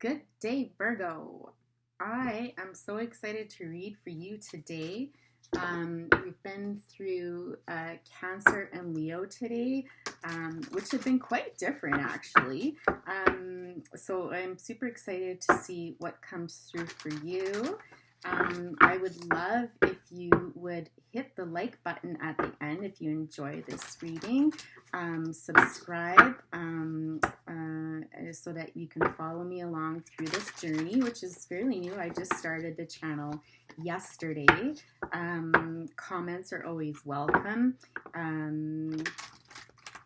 Good day, Virgo. I am so excited to read for you today. We've been through Cancer and Leo today, which have been quite different actually. So I'm super excited to see what comes through for you. I would love if you would hit the like button at the end if you enjoy this reading. Subscribe so that you can follow me along through this journey, which is fairly new. I just started the channel yesterday. Comments are always welcome.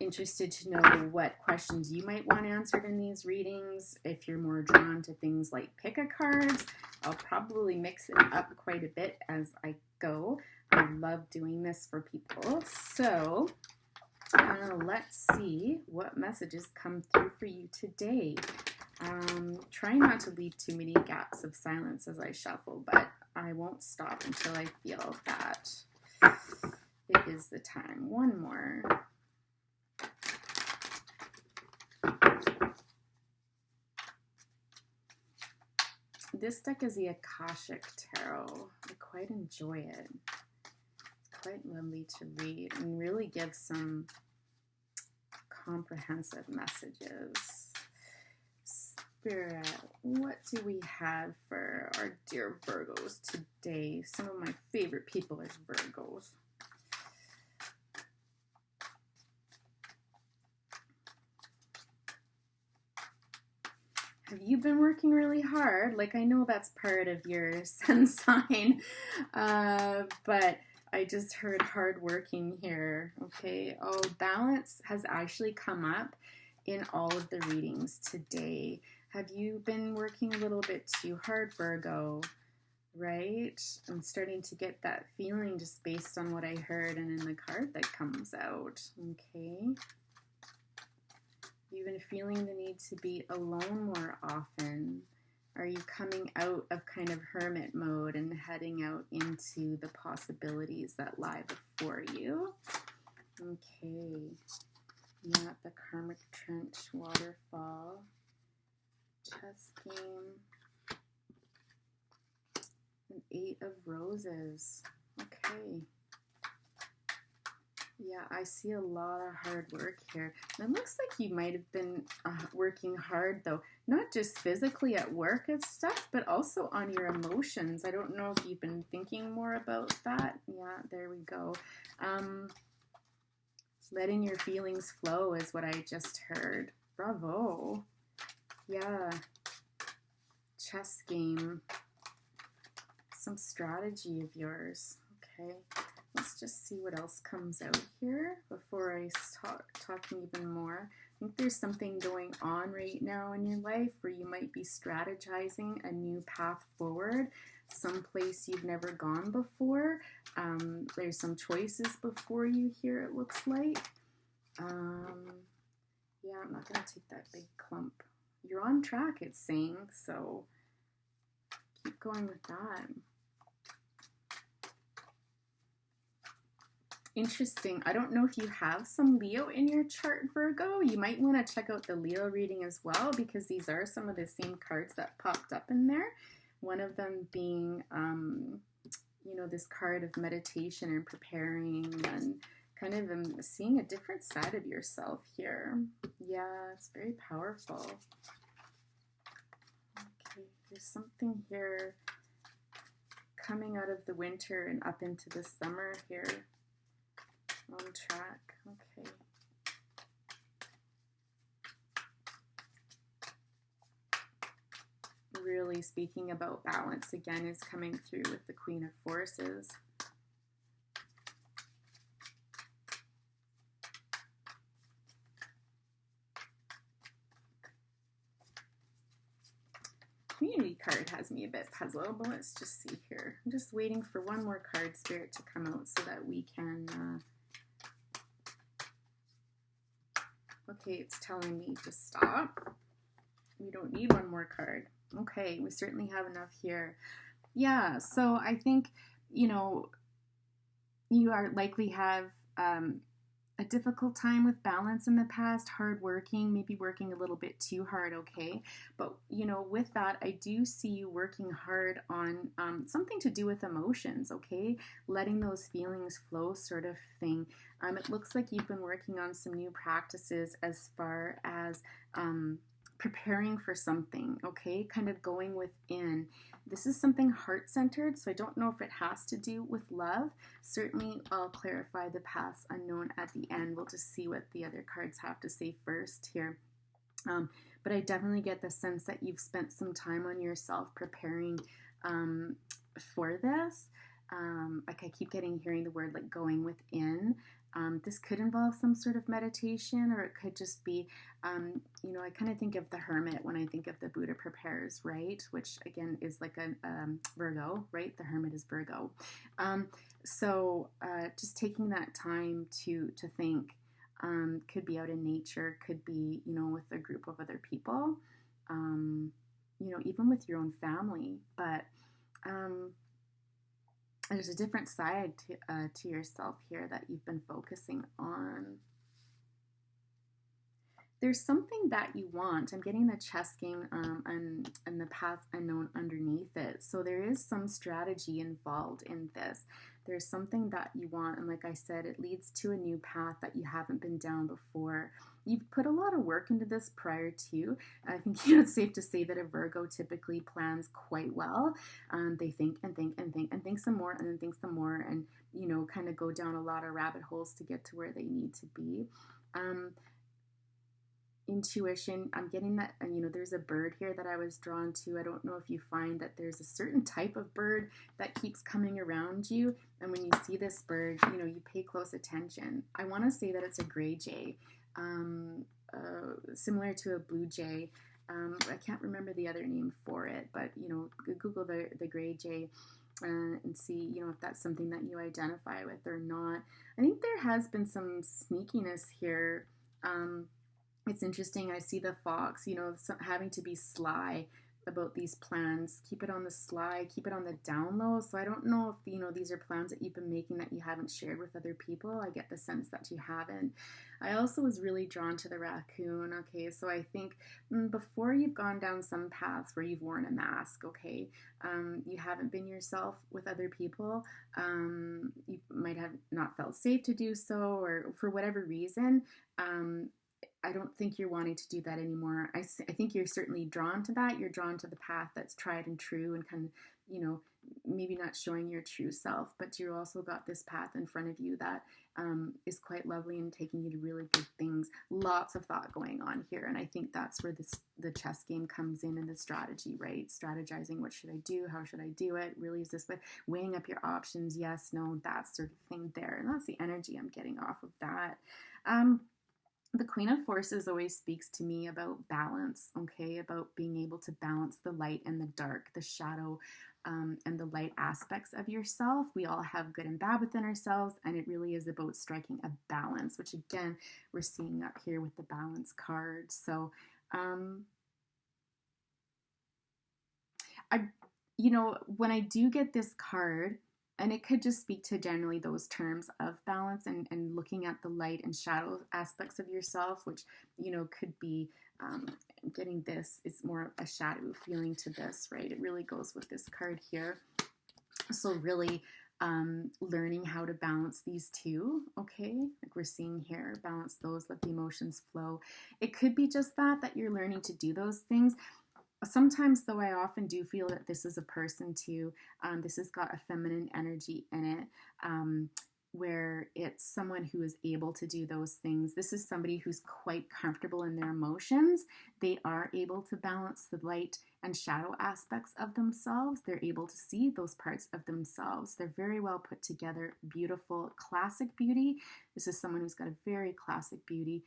Interested to know what questions you might want answered in these readings. If you're more drawn to things like pick-a-cards, I'll probably mix it up quite a bit as I go. I love doing this for people. So let's see what messages come through for you today. Trying not to leave too many gaps of silence as I shuffle, but I won't stop until I feel that it is the time. One more. This deck is the Akashic Tarot. I quite enjoy it. It's quite lovely to read and really gives some comprehensive messages. Spirit, what do we have for our dear Virgos today? Some of my favorite people are Virgos. Have you been working really hard? Like, I know that's part of your sun sign, but I just heard hard working here, okay? Oh, balance has actually come up in all of the readings today. Have you been working a little bit too hard, Virgo? Right? I'm starting to get that feeling just based on what I heard and in the card that comes out, okay? You've been feeling the need to be alone more often. Are you coming out of kind of hermit mode and heading out into the possibilities that lie before you? Okay. Yeah, the karmic trench, waterfall, chess game, an 8 of roses. Okay. Yeah, I see a lot of hard work here. And it looks like you might have been working hard, though. Not just physically at work and stuff, but also on your emotions. I don't know if you've been thinking more about that. Yeah, there we go. Letting your feelings flow is what I just heard. Bravo. Yeah. Chess game. Some strategy of yours. Okay. Let's just see what else comes out here before I start talking even more. I think there's something going on right now in your life where you might be strategizing a new path forward, someplace you've never gone before. There's some choices before you here, it looks like. Yeah, I'm not going to take that big clump. You're on track, it's saying, so keep going with that. Interesting. I don't know if you have some Leo in your chart, Virgo. You might want to check out the Leo reading as well, because these are some of the same cards that popped up in there. One of them being, you know, this card of meditation and preparing and kind of seeing a different side of yourself here. Yeah, it's very powerful. Okay, there's something here coming out of the winter and up into the summer here. On track, okay. Really speaking about balance again is coming through with the Queen of Forces. Community card has me a bit puzzled, but let's just see here. I'm just waiting for one more card, Spirit, to come out so that we can... Okay, it's telling me to stop. We don't need one more card. Okay, we certainly have enough here. Yeah, so I think, you know, you are likely have a difficult time with balance in the past, hardworking, maybe working a little bit too hard, okay? But, with that, I do see you working hard on something to do with emotions, okay? Letting those feelings flow, sort of thing. It looks like you've been working on some new practices as far as preparing for something, okay? Kind of going within. This is something heart-centered, so I don't know if it has to do with love. Certainly, I'll clarify the paths unknown at the end. We'll just see what the other cards have to say first here. But I definitely get the sense that you've spent some time on yourself preparing for this. Like I keep hearing the word like going within. This could involve some sort of meditation, or it could just be, I kind of think of the hermit when I think of the Buddha prepares, right? Which again is like a Virgo, right? The hermit is Virgo. So just taking that time to think, could be out in nature, could be, with a group of other people, even with your own family. But there's a different side to yourself here that you've been focusing on. There's something that you want. I'm getting the chess game and the path unknown underneath it. So there is some strategy involved in this. There's something that you want, and like I said, it leads to a new path that you haven't been down before. You've put a lot of work into this prior to. I think it's safe to say that a Virgo typically plans quite well. They think and think and think and think some more and then think some more and, kind of go down a lot of rabbit holes to get to where they need to be. Intuition, I'm getting that, there's a bird here that I was drawn to. I don't know if you find that there's a certain type of bird that keeps coming around you. And when you see this bird, you pay close attention. I want to say that it's a gray jay, similar to a blue jay. I can't remember the other name for it, but, Google the gray jay. And see, if that's something that you identify with or not. I think there has been some sneakiness here. It's interesting. I see the fox, having to be sly about these plans. Keep it on the sly, keep it on the down low. So I don't know if, these are plans that you've been making that you haven't shared with other people. I get the sense that you haven't. I also was really drawn to the raccoon. Okay, so I think before you've gone down some paths where you've worn a mask, okay, you haven't been yourself with other people. You might have not felt safe to do so, or for whatever reason. I don't think you're wanting to do that anymore. I think you're certainly drawn to that. You're drawn to the path that's tried and true and kind of, maybe not showing your true self, but you also got this path in front of you that is quite lovely and taking you to really good things. Lots of thought going on here. And I think that's where the chess game comes in and the strategy, right? Strategizing, what should I do? How should I do it? Really is this way, weighing up your options. Yes, no, that sort of thing there. And that's the energy I'm getting off of that. The Queen of Forces always speaks to me about balance, okay, about being able to balance the light and the dark, the shadow and the light aspects of yourself. We all have good and bad within ourselves, and it really is about striking a balance, which again, we're seeing up here with the balance card. So, when I do get this card, and it could just speak to generally those terms of balance and looking at the light and shadow aspects of yourself, which, could be getting this is more a shadow feeling to this, right? It really goes with this card here. So really learning how to balance these two, okay? Like we're seeing here, balance those, let the emotions flow. It could be just that you're learning to do those things. Sometimes, though, I often do feel that this is a person too. This has got a feminine energy in it, where it's someone who is able to do those things. This is somebody who's quite comfortable in their emotions. They are able to balance the light and shadow aspects of themselves. They're able to see those parts of themselves. They're very well put together, beautiful, classic beauty. This is someone who's got a very classic beauty.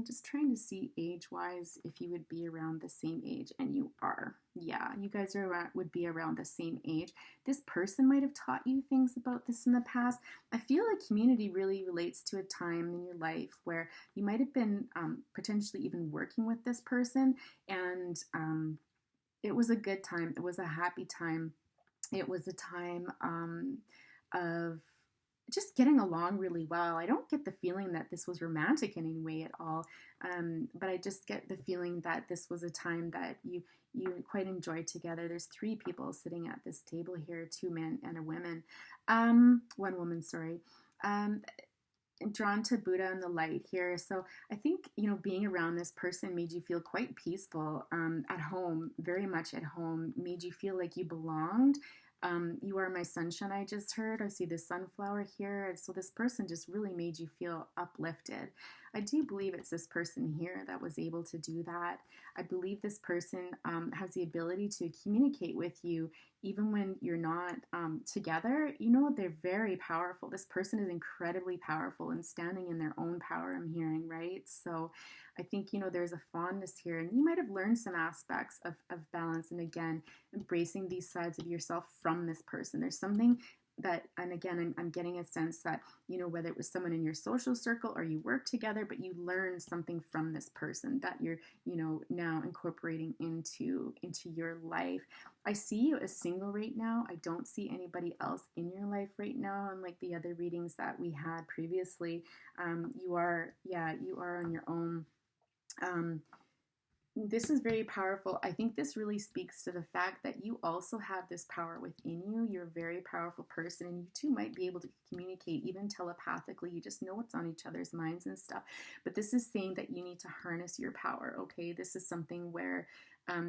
Just trying to see age-wise if you would be around the same age, and you are. Yeah, you guys would be around the same age. This person might have taught you things about this in the past. I feel like community really relates to a time in your life where you might have been potentially even working with this person, and it was a good time. It was a happy time. It was a time of just getting along really well. I don't get the feeling that this was romantic in any way at all, but I just get the feeling that this was a time that you quite enjoyed together. There's three people sitting at this table here, two men and a woman, one woman, sorry. Um, Drawn to Buddha and the light here. So I think, being around this person made you feel quite peaceful, at home, very much at home, made you feel like you belonged. You are my sunshine, I just heard. I see the sunflower here. And so this person just really made you feel uplifted. I do believe it's this person here that was able to do that. I believe this person has the ability to communicate with you even when you're not together. They're very powerful. This person is incredibly powerful and standing in their own power, I'm hearing, right? So I think, there's a fondness here, and you might have learned some aspects of balance, and again, embracing these sides of yourself from this person. There's something that, and again, I'm getting a sense that, whether it was someone in your social circle or you work together, but you learned something from this person that you're, now incorporating into your life. I see you as single right now. I don't see anybody else in your life right now. Unlike the other readings that we had previously, you are on your own. This is very powerful. I think this really speaks to the fact that you also have this power within you. You're a very powerful person, and you two might be able to communicate even telepathically. You just know what's on each other's minds and stuff. But this is saying that you need to harness your power, okay? This is something where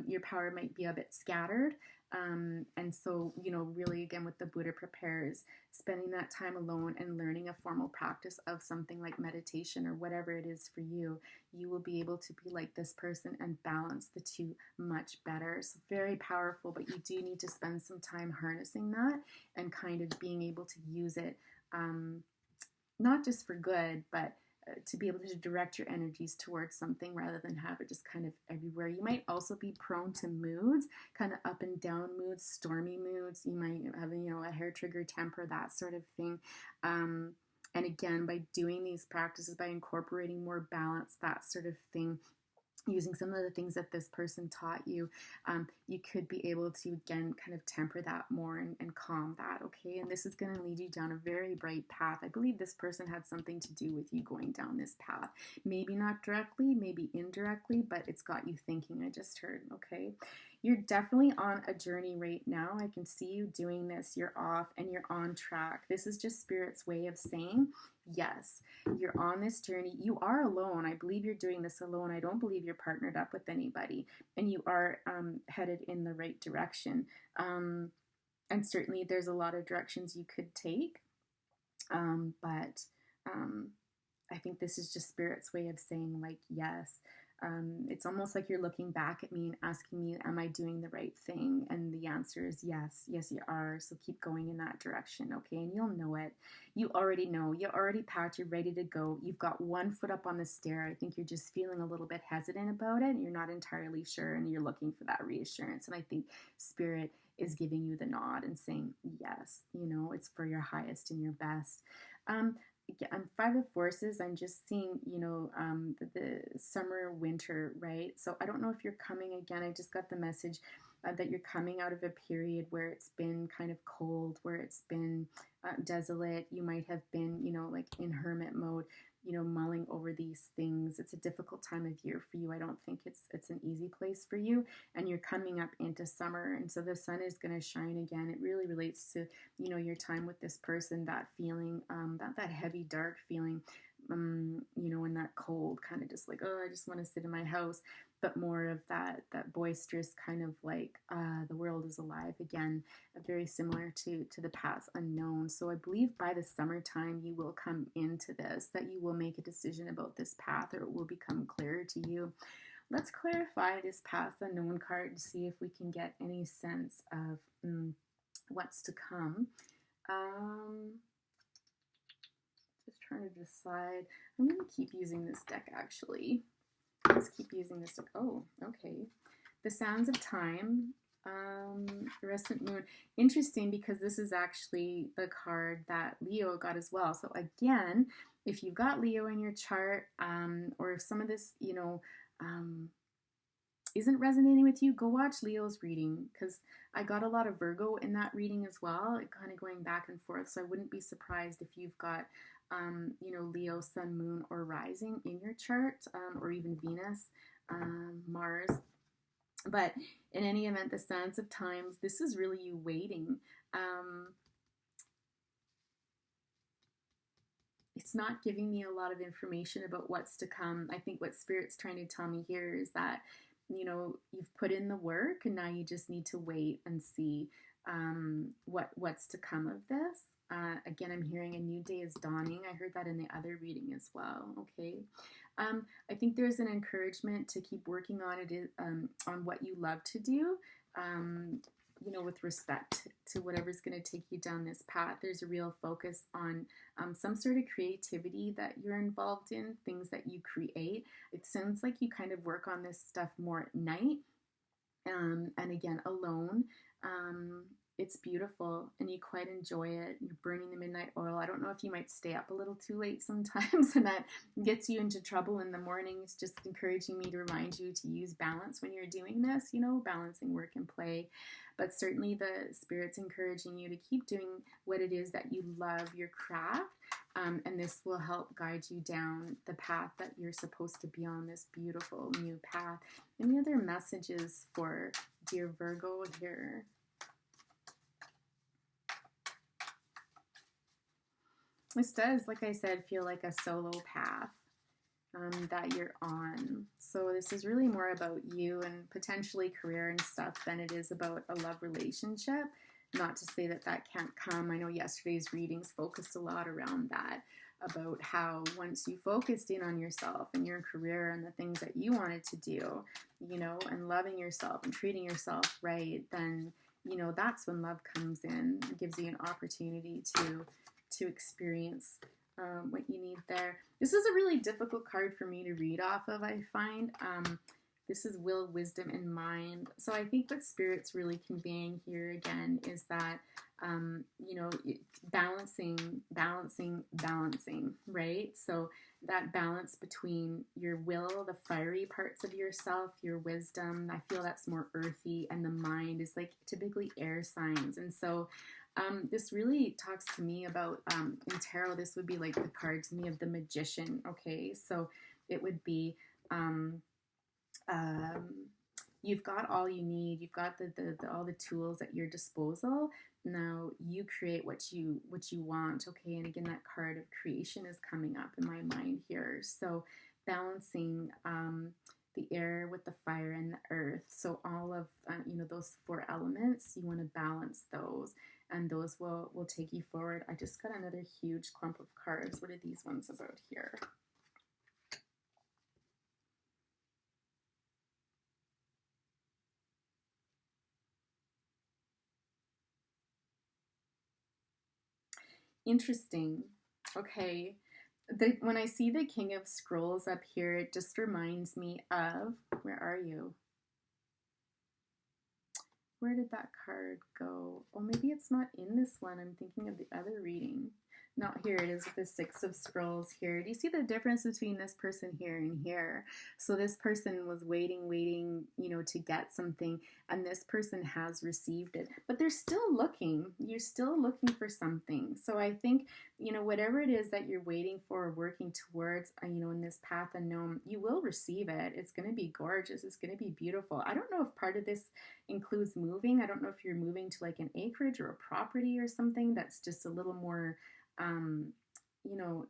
your power might be a bit scattered. And so, really, again, what the Buddha prepares, spending that time alone and learning a formal practice of something like meditation or whatever it is for you, you will be able to be like this person and balance the two much better. So very powerful, but you do need to spend some time harnessing that and kind of being able to use it, not just for good, but to be able to direct your energies towards something rather than have it just kind of everywhere. You might also be prone to moods, kind of up and down moods, stormy moods. You might have, a hair trigger temper, that sort of thing. And again, by doing these practices, by incorporating more balance, that sort of thing, using some of the things that this person taught you, you could be able to, again, kind of temper that more and calm that, okay? And this is going to lead you down a very bright path. I believe this person had something to do with you going down this path. Maybe not directly, maybe indirectly, but it's got you thinking, I just heard, okay? You're definitely on a journey right now. I can see you doing this. You're off and you're on track. This is just Spirit's way of saying, yes, you're on this journey. You are alone. I believe you're doing this alone. I don't believe you're partnered up with anybody. And you are headed in the right direction. And certainly there's a lot of directions you could take. But I think this is just Spirit's way of saying, like, yes. It's almost like you're looking back at me and asking me, am I doing the right thing? And the answer is yes. Yes, you are. So keep going in that direction, okay? And you'll know it. You already know. You already packed. You're ready to go. You've got one foot up on the stair. I think you're just feeling a little bit hesitant about it. And you're not entirely sure, and you're looking for that reassurance. And I think Spirit is giving you the nod and saying, yes, it's for your highest and your best. I'm Five of Forces. I'm just seeing, the summer, winter, right? So I don't know if you're coming again. I just got the message that you're coming out of a period where it's been kind of cold, where it's been desolate. You might have been, like in hermit mode, mulling over these things. It's a difficult time of year for you. I don't think it's an easy place for you. And you're coming up into summer, and so the sun is going to shine again. It really relates to, your time with this person, that feeling, that heavy, dark feeling, and that cold kind of just like, oh, I just want to sit in my house. But more of that boisterous kind of like, the world is alive again, very similar to the paths unknown. So I believe by the summertime you will come into this, that you will make a decision about this path, or it will become clearer to you. Let's clarify this path unknown card to see if we can get any sense of what's to come. Just trying to decide. I'm going to keep using this deck, actually. Let's keep using this deck. Oh, okay. The Sands of Time, Crescent Moon. Interesting, because this is actually the card that Leo got as well. So again, if you've got Leo in your chart, or if some of this, isn't resonating with you, go watch Leo's reading, because I got a lot of Virgo in that reading as well, kind of going back and forth. So I wouldn't be surprised if you've got, Leo, Sun, Moon, or Rising in your chart, or even Venus, Mars. But in any event, the Sands of Times, this is really you waiting. It's not giving me a lot of information about what's to come. I think what Spirit's trying to tell me here is that, you've put in the work and now you just need to wait and see what's to come of this. Again, I'm hearing a new day is dawning. I heard that in the other reading as well. Okay. I think there's an encouragement to keep working on it, on what you love to do. With respect to whatever's going to take you down this path. There's a real focus on some sort of creativity that you're involved in, things that you create. It sounds like you kind of work on this stuff more at night, and again, alone. It's beautiful and you quite enjoy it. You're burning the midnight oil. I don't know if you might stay up a little too late sometimes and that gets you into trouble in the morning. It's just encouraging me to remind you to use balance when you're doing this, balancing work and play. But certainly the Spirit's encouraging you to keep doing what it is that you love, your craft, and this will help guide you down the path that you're supposed to be on, this beautiful new path. Any other messages for dear Virgo here? This does, like I said, feel like a solo path that you're on. So this is really more about you and potentially career and stuff than it is about a love relationship. Not to say that that can't come. I know yesterday's readings focused a lot around that, about how once you focused in on yourself and your career and the things that you wanted to do, and loving yourself and treating yourself right, then, that's when love comes in. It gives you an opportunity to experience what you need there. This is a really difficult card for me to read off of, I find. This is will, wisdom, and mind. So I think what Spirit's really conveying here again is that, balancing, right? So that balance between your will, the fiery parts of yourself, your wisdom, I feel that's more earthy, and the mind is like typically air signs. And so this really talks to me about, in tarot, this would be like the card to me of the Magician, okay? So it would be, you've got all you need. You've got all the tools at your disposal. Now you create what you want, okay? And again, that card of creation is coming up in my mind here. So balancing the air with the fire and the earth. So all of those four elements, you want to balance those, and those will take you forward. I just got another huge clump of cards. What are these ones about here? Interesting. Okay. When I see the King of Scrolls up here, it just reminds me of, where are you? Where did that card go? Oh, maybe it's not in this one. I'm thinking of the other reading. No, here it is with the Six of Scrolls here. Do you see the difference between this person here and here? So this person was waiting, to get something, and this person has received it. But they're still looking. You're still looking for something. So I think, whatever it is that you're waiting for or working towards, in this path unknown, you will receive it. It's going to be gorgeous. It's going to be beautiful. I don't know if part of this includes moving. I don't know if you're moving to like an acreage or a property or something that's just a little more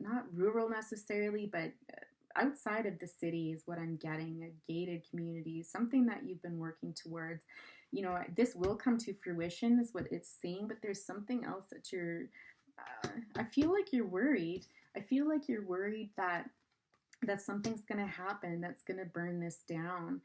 not rural necessarily, but outside of the city is what I'm getting. A gated community, something that you've been working towards. This will come to fruition is what it's saying, but there's something else that I feel like you're worried. I feel like you're worried that something's going to happen that's going to burn this down.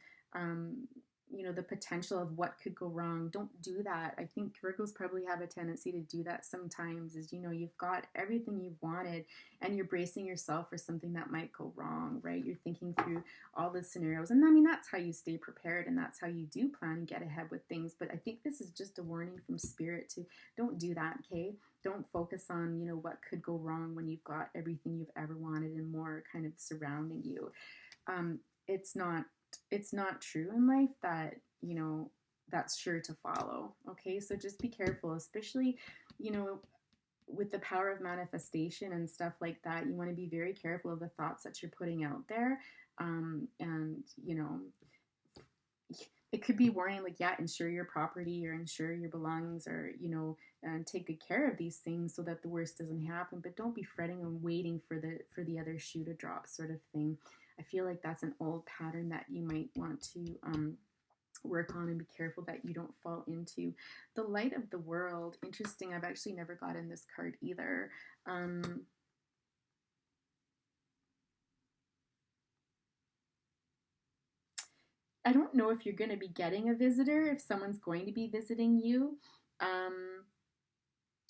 The potential of what could go wrong. Don't do that. I think Virgos probably have a tendency to do that sometimes, is, you've got everything you've wanted and you're bracing yourself for something that might go wrong, right? You're thinking through all the scenarios. And I mean, that's how you stay prepared and that's how you do plan and get ahead with things. But I think this is just a warning from Spirit to don't do that, okay? Don't focus on, what could go wrong when you've got everything you've ever wanted and more kind of surrounding you. It's not it's not true in life, that, you know, that's sure to follow. Okay, so just be careful, especially, you know, with the power of manifestation and stuff like that. You want to be very careful of the thoughts that you're putting out there. And, you know, it could be warning, like, yeah, insure your property or insure your belongings, or, you know, and take good care of these things so that the worst doesn't happen. But don't be fretting and waiting for the other shoe to drop, sort of thing. I feel like that's an old pattern that you might want to work on, and be careful that you don't fall into. The light of the world. Interesting. I've actually never gotten this card either. I don't know if you're going to be getting a visitor, if someone's going to be visiting you,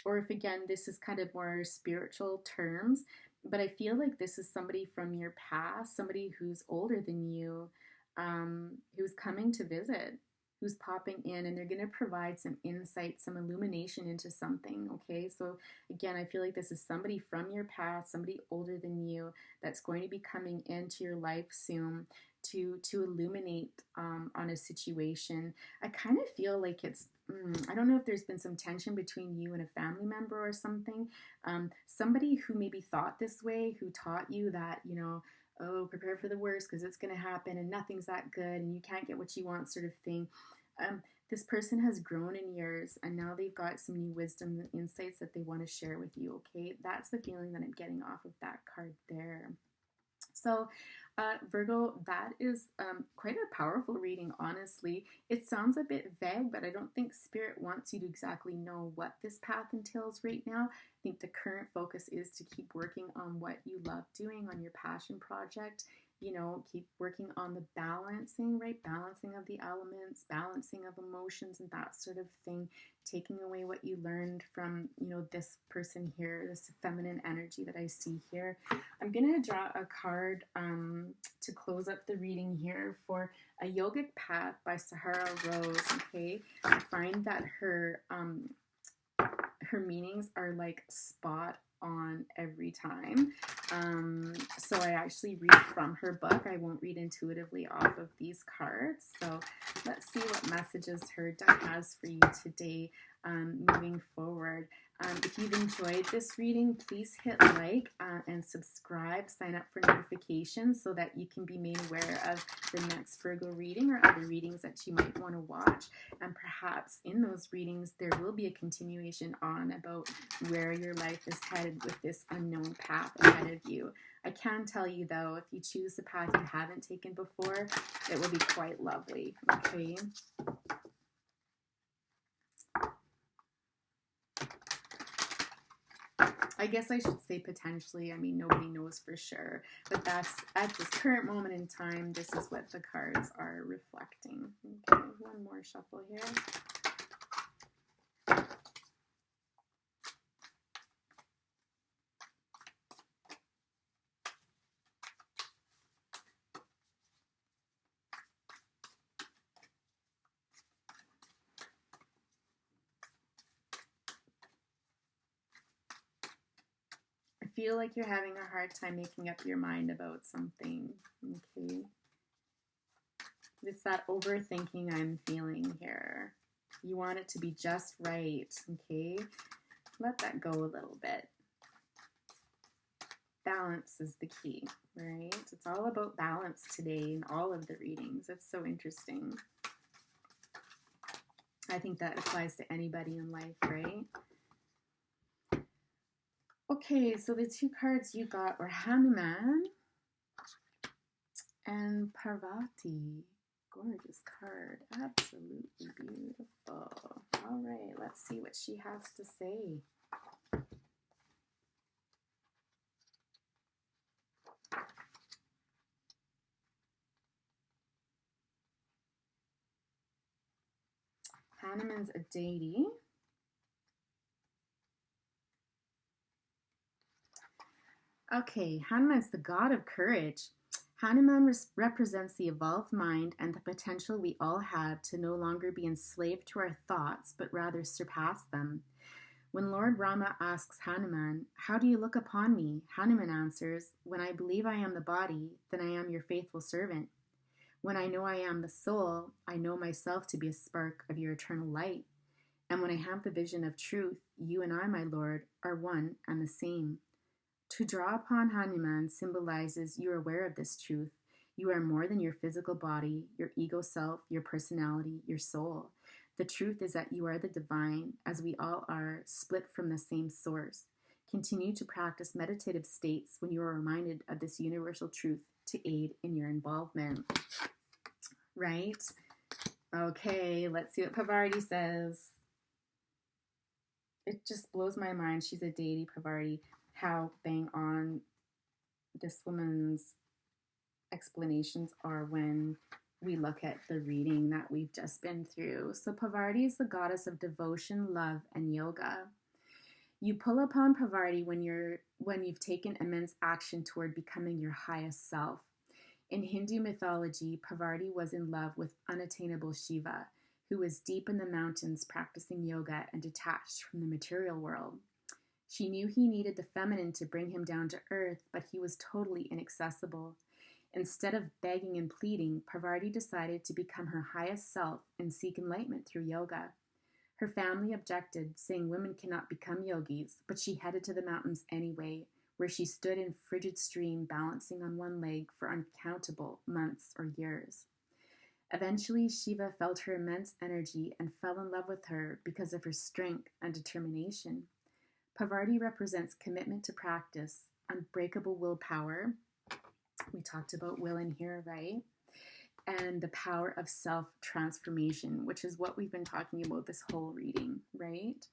or if, again, this is kind of more spiritual terms. But I feel like this is somebody from your past, somebody who's older than you, who's coming to visit, who's popping in, and they're going to provide some insight, some illumination into something. Okay, so again, I feel like this is somebody from your past, somebody older than you, that's going to be coming into your life soon to illuminate on a situation. I kind of feel like it's, I don't know if there's been some tension between you and a family member or something. Somebody who maybe thought this way, who taught you that, you know, oh, prepare for the worst because it's going to happen and nothing's that good and you can't get what you want, sort of thing. This person has grown in years, and now they've got some new wisdom and insights that they want to share with you. Okay, that's the feeling that I'm getting off of that card there. So, Virgo, that is quite a powerful reading, honestly. It sounds a bit vague, but I don't think Spirit wants you to exactly know what this path entails right now. I think the current focus is to keep working on what you love doing, on your passion project. You know, keep working on the balancing, right? Balancing of the elements, balancing of emotions, and that sort of thing. Taking away what you learned from, you know, this person here, this feminine energy that I see here. I'm going to draw a card to close up the reading here for A Yogic Path by Sahara Rose. Okay, I find that her meanings are like spot on every time. So I actually read from her book. I won't read intuitively off of these cards. So let's see what messages her deck has for you today, moving forward. If you've enjoyed this reading, please hit like and subscribe. Sign up for notifications so that you can be made aware of the next Virgo reading or other readings that you might want to watch. And perhaps in those readings, there will be a continuation on about where your life is headed with this unknown path ahead of you. I can tell you, though, if you choose the path you haven't taken before, it will be quite lovely. Okay. I guess I should say potentially. I mean, nobody knows for sure. But that's, at this current moment in time, this is what the cards are reflecting. Okay, one more shuffle here. Feel like you're having a hard time making up your mind about something. Okay. It's that overthinking I'm feeling here. You want it to be just right. Okay. Let that go a little bit. Balance is the key, right? It's all about balance today in all of the readings. It's so interesting. I think that applies to anybody in life, right? Okay, so the two cards you got were Hanuman and Parvati. Gorgeous card. Absolutely beautiful. All right, let's see what she has to say. Hanuman's a deity. Okay, Hanuman's the god of courage. Hanuman represents the evolved mind and the potential we all have to no longer be enslaved to our thoughts, but rather surpass them. When Lord Rama asks Hanuman, "How do you look upon me?" Hanuman answers, "When I believe I am the body, then I am your faithful servant. When I know I am the soul, I know myself to be a spark of your eternal light. And when I have the vision of truth, you and I, my Lord, are one and the same. To draw upon Hanuman symbolizes you are aware of this truth. You are more than your physical body, your ego self, your personality, your soul. The truth is that you are the divine, as we all are, split from the same source. Continue to practice meditative states when you are reminded of this universal truth to aid in your involvement. Right? Okay, let's see what Pavarti says. It just blows my mind. She's a deity, Pavarti. How bang on this woman's explanations are when we look at the reading that we've just been through. So Pavarti is the goddess of devotion, love, and yoga. You pull upon Pavarti when you've taken immense action toward becoming your highest self. In Hindu mythology, Pavarti was in love with unattainable Shiva, who was deep in the mountains practicing yoga and detached from the material world. She knew he needed the feminine to bring him down to earth, but he was totally inaccessible. Instead of begging and pleading, Pavarti decided to become her highest self and seek enlightenment through yoga. Her family objected, saying women cannot become yogis, but she headed to the mountains anyway, where she stood in frigid stream balancing on one leg for uncountable months or years. Eventually, Shiva felt her immense energy and fell in love with her because of her strength and determination. Pavarti represents commitment to practice, unbreakable willpower. We talked about will in here, right? And the power of self-transformation, which is what we've been talking about this whole reading, right?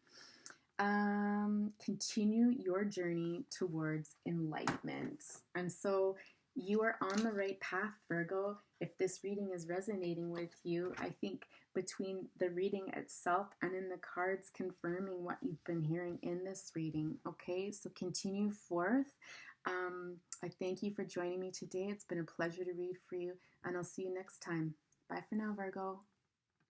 Continue your journey towards enlightenment. And so you are on the right path, Virgo. If this reading is resonating with you, I think between the reading itself and in the cards confirming what you've been hearing in this reading, okay? So continue forth. I thank you for joining me today. It's been a pleasure to read for you, and I'll see you next time. Bye for now, Virgo.